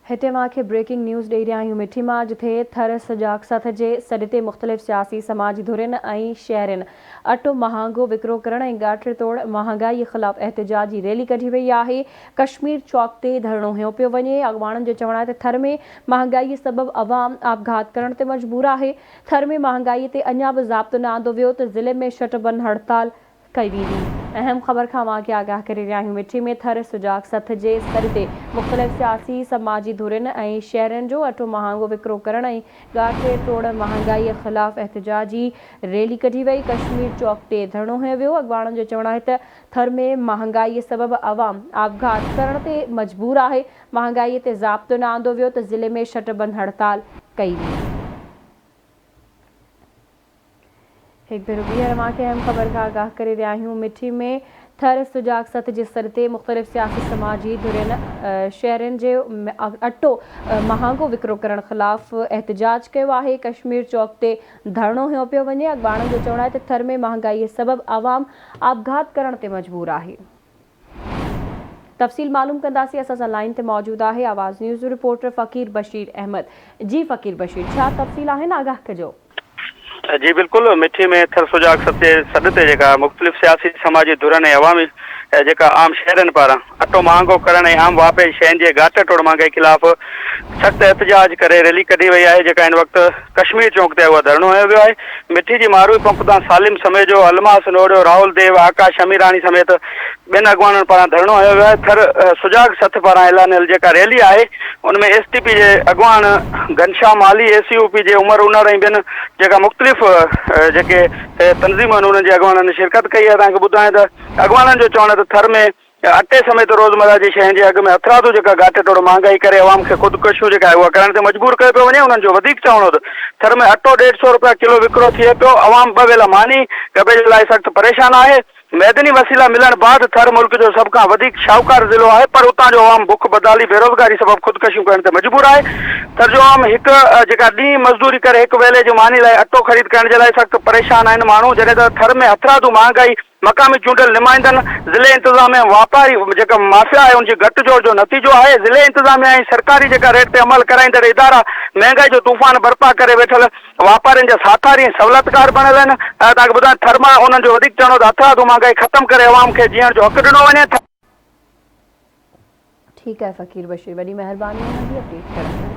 हिते मांखे breaking news ॾेई रहिया आहियूं मिठी मां, जिथे थर सजागसत जे सॾ ते मुख़्तलिफ़ सियासी समाजी धुरियुनि ऐं शहरनि अटो महांगो विकिरो करण ऐं गाठड़ तोड़ महांगाई ख़िलाफ़ एहतिजाजी रैली कढी वई आहे। कश्मीर चौक ते धरणो हयो पियो वञे। अॻवाननि जो चवणु आहे त थर में महांगाई सबबि अवाम आपघात करण ते मजबूर आहे। थर में महांगाई ते अञा बि ज़ाब्तो न आंदो वियो त ज़िले में शटबंद हड़ताल कई वेंदी। अहम ख़बर खां मांखे आगाह करे रहिया आहियूं मिठी में। थर सुजागसत जे सॾ ते मुख़्तलिफ़ सियासी समाजी धुरियुनि ऐं शहरनि जो अटो महांगो विकिरो करण ऐं गाठे तोड़ महांगाई ख़िलाफ़ एहतिजाजी रैली कढी वई। कश्मीर चौक ते धरणो हयो वियो। अॻवाननि जो चवणु आहे त थर में महांगाई सबबि अवाम आपघात करण ते मजबूर आहे। महांगाई ते ज़ाब्तो न आंदो वियो त ज़िले में शटबंद हड़ताल कई वेंदी। एक भेरो ॿीहर मांखे अहम ख़बर खां आगाह करे रहिया आहियूं मिठी में। थर सुजागसत जे सॾ ते मुख़्तलिफ़ सियासी समाजी धुरियुनि शहरनि जे अटो महांगो विकिरो करण ख़िलाफ़ एहतिजाज कयो आहे। कश्मीर चौक ते धरणो हयो पियो वञे। अॻवाननि जो चवणु आहे त थर में महांगाई सबबि अवाम आपघात करण ते मजबूर आहे। तफ़सील मालूम कंदासीं। असां सां लाइन ते मौजूद आहे आवाज़ न्यूज़ रिपोर्टर फ़कीर बशीर अहमद। जी फ़कीर बशीर, छा तफ़सील आहिनि, आगाह कजो। जी बिल्कुल, मिठी में थर सुजागसत जे सॾ ते जेका मुख़्तलिफ़ सियासी समाजी धुरनि ऐं अवामी जेका आम शहरनि पारां अटो महांगो करण ऐं आम वापे शयुनि जे गाठे तोड़ महांगाई ख़िलाफ़ सख़्त एहतिजाज करे रैली कढी वई आहे, जेका हिन वक़्तु कश्मीर चौक ते उहा धरणो हयो वियो आहे। मिठी जी मारूई पंपतां सालिम समेजो, अलमास नोड़ियो, राहुल देव, आकाश अमीरानी समेत ॿिनि अॻवाननि पारां धरणो हयो वियो आहे। थर सुजागसत पारां ऐलानियल जेका रैली आहे उनमें एसटीपी जे अॻवान घनश्याम माली, एसीयूपी जे उमर उनर ऐं ॿियनि जेका मुख़्तलिफ़ जेके तंज़ीम आहिनि उन्हनि जे अॻवाननि शिरकत कई आहे। तव्हांखे ॿुधायां त अॻवाननि जो चवणु आहे त थर में अटे समेत रोज़मर्रा जी शयुनि जे अघ में हथरादू जेका गाठे तोड़ महांगाई करे अवाम खे ख़ुदकुशियूं जेका आहे उहा करण ते मजबूर कयो पियो वञे। उन्हनि जो वधीक चवणो हो त थर में अटो 150 रुपया किलो विकिरो थिए पियो। अवाम ॿ वेला मानी गबे जे लाइ सख़्तु परेशान आहे। मैदनी वसीला मिलण बाद थर मुल्क जो सभ खां वधीक शाहूकार ज़िलो आहे, पर उतां जो अवाम बुख बदाली बेरोज़गारी सबबि ख़ुदकुशियूं करण ते मजबूर आहे। थर जो अवाम हिकु जेका ॾींहुं मज़दूरी करे हिकु वेले जी मानी लाइ अटो ख़रीद करण जे लाइ सख़्तु परेशान आहिनि माण्हू। जॾहिं त थर में हथरादू महांगाई मक़ामी चूंडियल नुमाइंदनि, ज़िले इंतिज़ामिया वापारी जेका माफ़िया आहे उनजी घटिजोड़ जो नतीजो आहे। ज़िले इंतिज़ामिया ऐं सरकारी जेका रेट ते अमल कराईंदड़ इदारा महांगाई जो तूफ़ान बर्पा करे वेठल वापारियुनि जा साथारी ऐं सहूलियतकार बणियल आहिनि। तव्हांखे ॿुधायां, थर मां उन्हनि जो वधीक चवणो त हथरादू महांगाई ख़तमु करे अवाम खे जीअण जो हक़ ॾिनो वञे। ठीकु आहे फ़कीर बशीर, वॾी महिरबानी अपडेट करण।